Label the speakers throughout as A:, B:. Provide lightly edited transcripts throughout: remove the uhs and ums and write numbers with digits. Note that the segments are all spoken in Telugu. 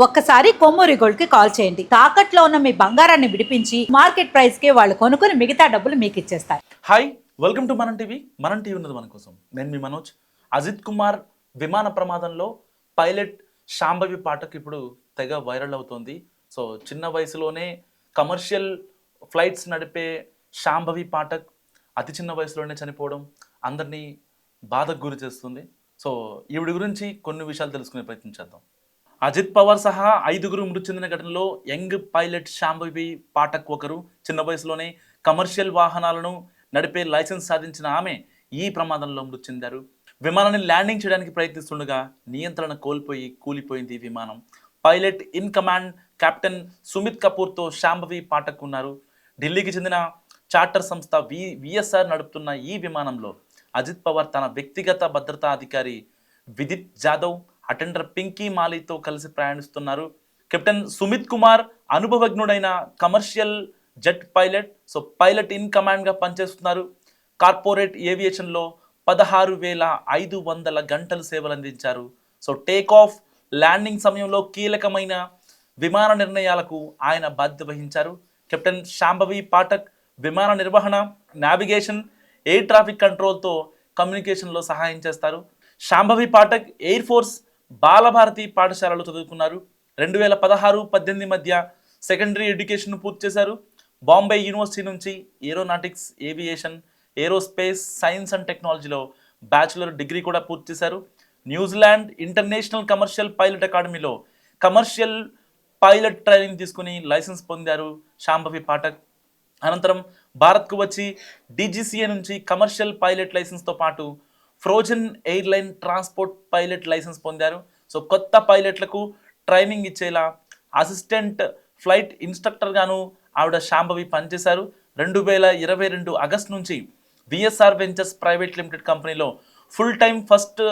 A: ఒక్కసారి కొమ్మూరి గోల్డ్ కి కాల్ చేయండి. తాకట్లో ఉన్న మీ బంగారాన్ని విడిపించి మార్కెట్ ప్రైస్ కి వాళ్ళు కొనుక్కుని మిగతా డబ్బులు మీకు ఇచ్చేస్తారు.
B: హాయ్, వెల్కమ్ టు మనం టీవీ. మనం టీవీ ఉన్నది మన కోసం. నేను మీ మనోజ్. అజిత్ కుమార్ విమాన ప్రమాదంలో పైలట్ శాంభవి పాఠక్ ఇప్పుడు తెగ వైరల్ అవుతోంది. సో చిన్న వయసులోనే కమర్షియల్ ఫ్లైట్స్ నడిపే శాంభవి పాఠక్ అతి చిన్న వయసులోనే చనిపోవడం అందరినీ బాధకు గురి చేస్తుంది. సో ఈవిడి గురించి కొన్ని విషయాలు తెలుసుకునే ప్రయత్నం చేద్దాం. అజిత్ పవార్ సహా 5గురు మృతి చెందిన ఘటనలో యంగ్ పైలట్ శాంభవి పాఠక్ ఒకరు. చిన్న వయసులోనే కమర్షియల్ వాహనాలను నడిపే లైసెన్స్ సాధించిన ఆమె ఈ ప్రమాదంలో మృతి చెందారు. విమానాన్ని ల్యాండింగ్ చేయడానికి ప్రయత్నిస్తుండగా నియంత్రణ కోల్పోయి కూలిపోయింది విమానం. Pilot in command captain Sumit కపూర్తో శాంభవి పాఠక్ ఉన్నారు. ఢిల్లీకి చెందిన చార్టర్ సంస్థ విఎస్ఆర్ నడుపుతున్న ఈ విమానంలో అజిత్ పవార్ తన వ్యక్తిగత భద్రతా అధికారి విదిత్ జాదవ్, అటెండర్ పింకీ మాలీతో కలిసి ప్రయాణిస్తున్నారు. కెప్టెన్ సుమిత్ కుమార్ అనుభవజ్ఞుడైన commercial jet pilot. So pilot in కమాండ్గా పనిచేస్తున్నారు. కార్పొరేట్ ఏవియేషన్లో 16,500 గంటలు సేవలు అందించారు. సో టేక్ ఆఫ్, ల్యాండింగ్ సమయంలో కీలకమైన విమాన నిర్ణయాలకు ఆయన బాధ్యత వహించారు. కెప్టెన్ శాంభవి పాఠక్ విమాన నిర్వహణ, నావిగేషన్, ఎయిర్ ట్రాఫిక్ కంట్రోల్తో కమ్యూనికేషన్లో సహాయం చేస్తారు. శాంభవి పాఠక్ ఎయిర్ ఫోర్స్ బాలభారతి పాఠశాలలో చదువుకున్నారు. 2016-18 మధ్య సెకండరీ ఎడ్యుకేషన్ పూర్తి చేశారు. బాంబే యూనివర్సిటీ నుంచి aeronautics, aviation, aerospace science and టెక్నాలజీలో బ్యాచులర్ డిగ్రీ కూడా పూర్తి చేశారు. న్యూజిలాండ్ ఇంటర్నేషనల్ కమర్షియల్ పైలట్ అకాడమీలో కమర్షియల్ పైలట్ ట్రైనింగ్ తీసుకుని లైసెన్స్ పొందారు శాంభవి పాఠక్. అనంతరం భారత్కు వచ్చి డీజీసీఏ నుంచి కమర్షియల్ పైలట్ లైసెన్స్తో పాటు ఫ్రోజన్ ఎయిర్లైన్ ట్రాన్స్పోర్ట్ పైలట్ లైసెన్స్ పొందారు. సో కొత్త పైలట్లకు ట్రైనింగ్ ఇచ్చేలా అసిస్టెంట్ ఫ్లైట్ ఇన్స్ట్రక్టర్గాను ఆవిడ శాంభవి పనిచేశారు. 2022 ఆగస్టు నుంచి విఎస్ఆర్ వెంచర్స్ ప్రైవేట్ లిమిటెడ్ కంపెనీలో ఫుల్ టైం ఫస్ట్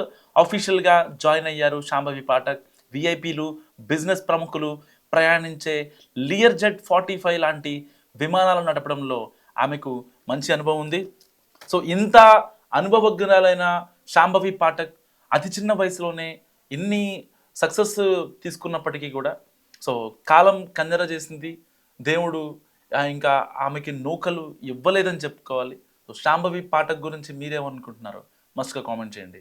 B: ఆఫీషియల్గా జాయిన్ అయ్యారు శాంభవి పాఠక్. విఐపీలు, బిజినెస్ ప్రముఖులు ప్రయాణించే లియర్ జెట్ 45 లాంటి విమానాలు నడపడంలో ఆమెకు మంచి అనుభవం ఉంది. సో ఇంత అనుభవజ్ఞురాలైన శాంభవి పాఠక్ అతి చిన్న వయసులోనే ఇన్ని సక్సెస్ తీసుకున్నప్పటికీ కూడా సో కాలం కన్నెర చేసింది. దేవుడు ఇంకా ఆమెకి నూకలు ఇవ్వలేదని చెప్పుకోవాలి. సో శాంభవి పాఠక్ గురించి మీరేమనుకుంటున్నారో మస్తుగా కామెంట్ చేయండి.